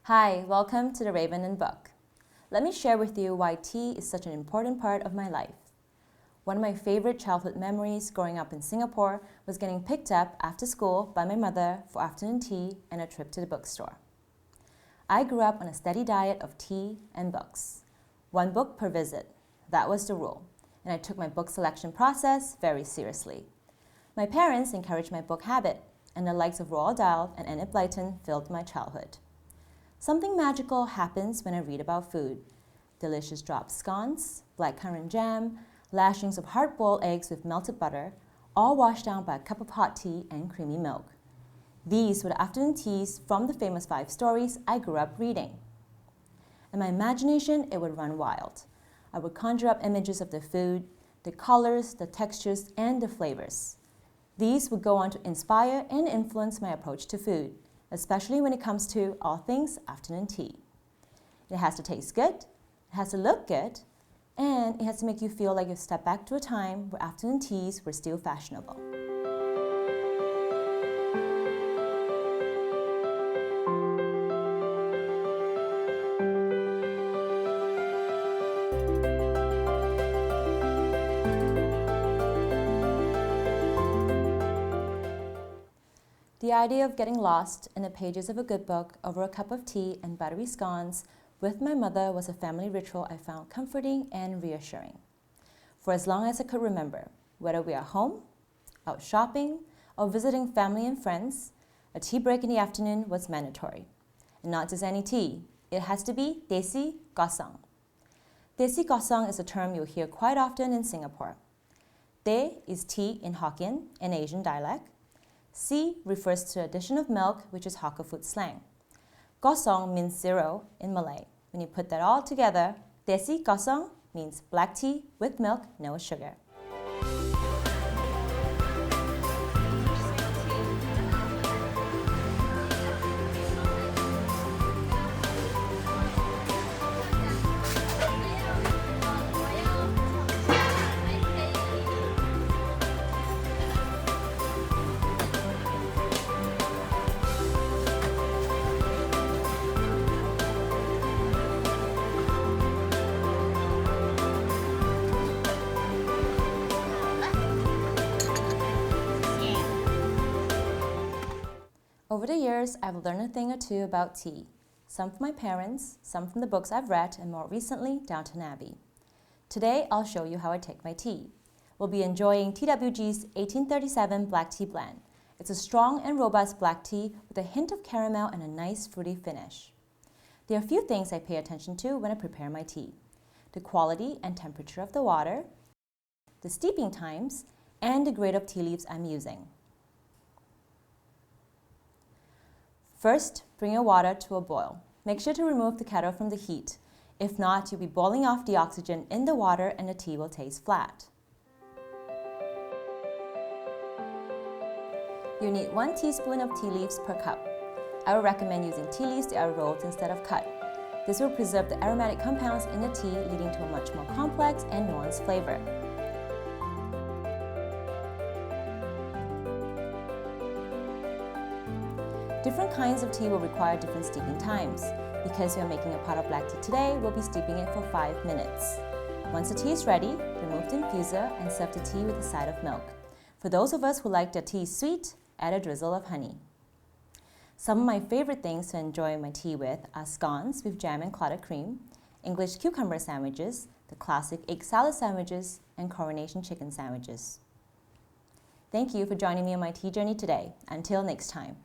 Hi, welcome to the Raven and Book. Let me share with you why tea is such an important part of my life. One of my favorite childhood memories growing up in Singapore was getting picked up after school by my mother for afternoon tea and a trip to the bookstore. I grew up on a steady diet of tea and books. One book per visit. That was the rule, and I took my book selection process very seriously. My parents encouraged my book habit, and the likes of Roald Dahl and Enid Blyton filled my childhood. Something magical happens when I read about food. Delicious dropped scones, blackcurrant jam, lashings of hard-boiled eggs with melted butter, all washed down by a cup of hot tea and creamy milk. These were the afternoon teas from the famous 5 stories I grew up reading. In my imagination, it would run wild. I would conjure up images of the food, the colors, the textures, and the flavors. These would go on to inspire and influence my approach to food, especially when it comes to all things afternoon tea. It has to taste good, it has to look good, and it has to make you feel like you've stepped back to a time where afternoon teas were still fashionable. The idea of getting lost in the pages of a good book over a cup of tea and buttery scones with my mother was a family ritual I found comforting and reassuring. For as long as I could remember, whether we are home, out shopping, or visiting family and friends, a tea break in the afternoon was mandatory. And not just any tea, it has to be desi gosong. Desi gosong is a term you'll hear quite often in Singapore. De is tea in Hokkien, an Asian dialect. Si refers to the addition of milk, which is Hakka food slang. Gosong means 0 in Malay. When you put that all together, desi gosong means black tea with milk, no sugar. Over the years, I've learned a thing or two about tea. Some from my parents, some from the books I've read, and more recently, Downton Abbey. Today, I'll show you how I take my tea. We'll be enjoying TWG's 1837 Black Tea Blend. It's a strong and robust black tea with a hint of caramel and a nice fruity finish. There are a few things I pay attention to when I prepare my tea: the quality and temperature of the water, the steeping times, and the grade of tea leaves I'm using. First, bring your water to a boil. Make sure to remove the kettle from the heat. If not, you'll be boiling off the oxygen in the water and the tea will taste flat. You need 1 teaspoon of tea leaves per cup. I would recommend using tea leaves that are rolled instead of cut. This will preserve the aromatic compounds in the tea, leading to a much more complex and nuanced flavor. Different kinds of tea will require different steeping times. Because we are making a pot of black tea today, we'll be steeping it for 5 minutes. Once the tea is ready, remove the infuser and serve the tea with a side of milk. For those of us who like their tea sweet, add a drizzle of honey. Some of my favorite things to enjoy my tea with are scones with jam and clotted cream, English cucumber sandwiches, the classic egg salad sandwiches, and coronation chicken sandwiches. Thank you for joining me on my tea journey today. Until next time.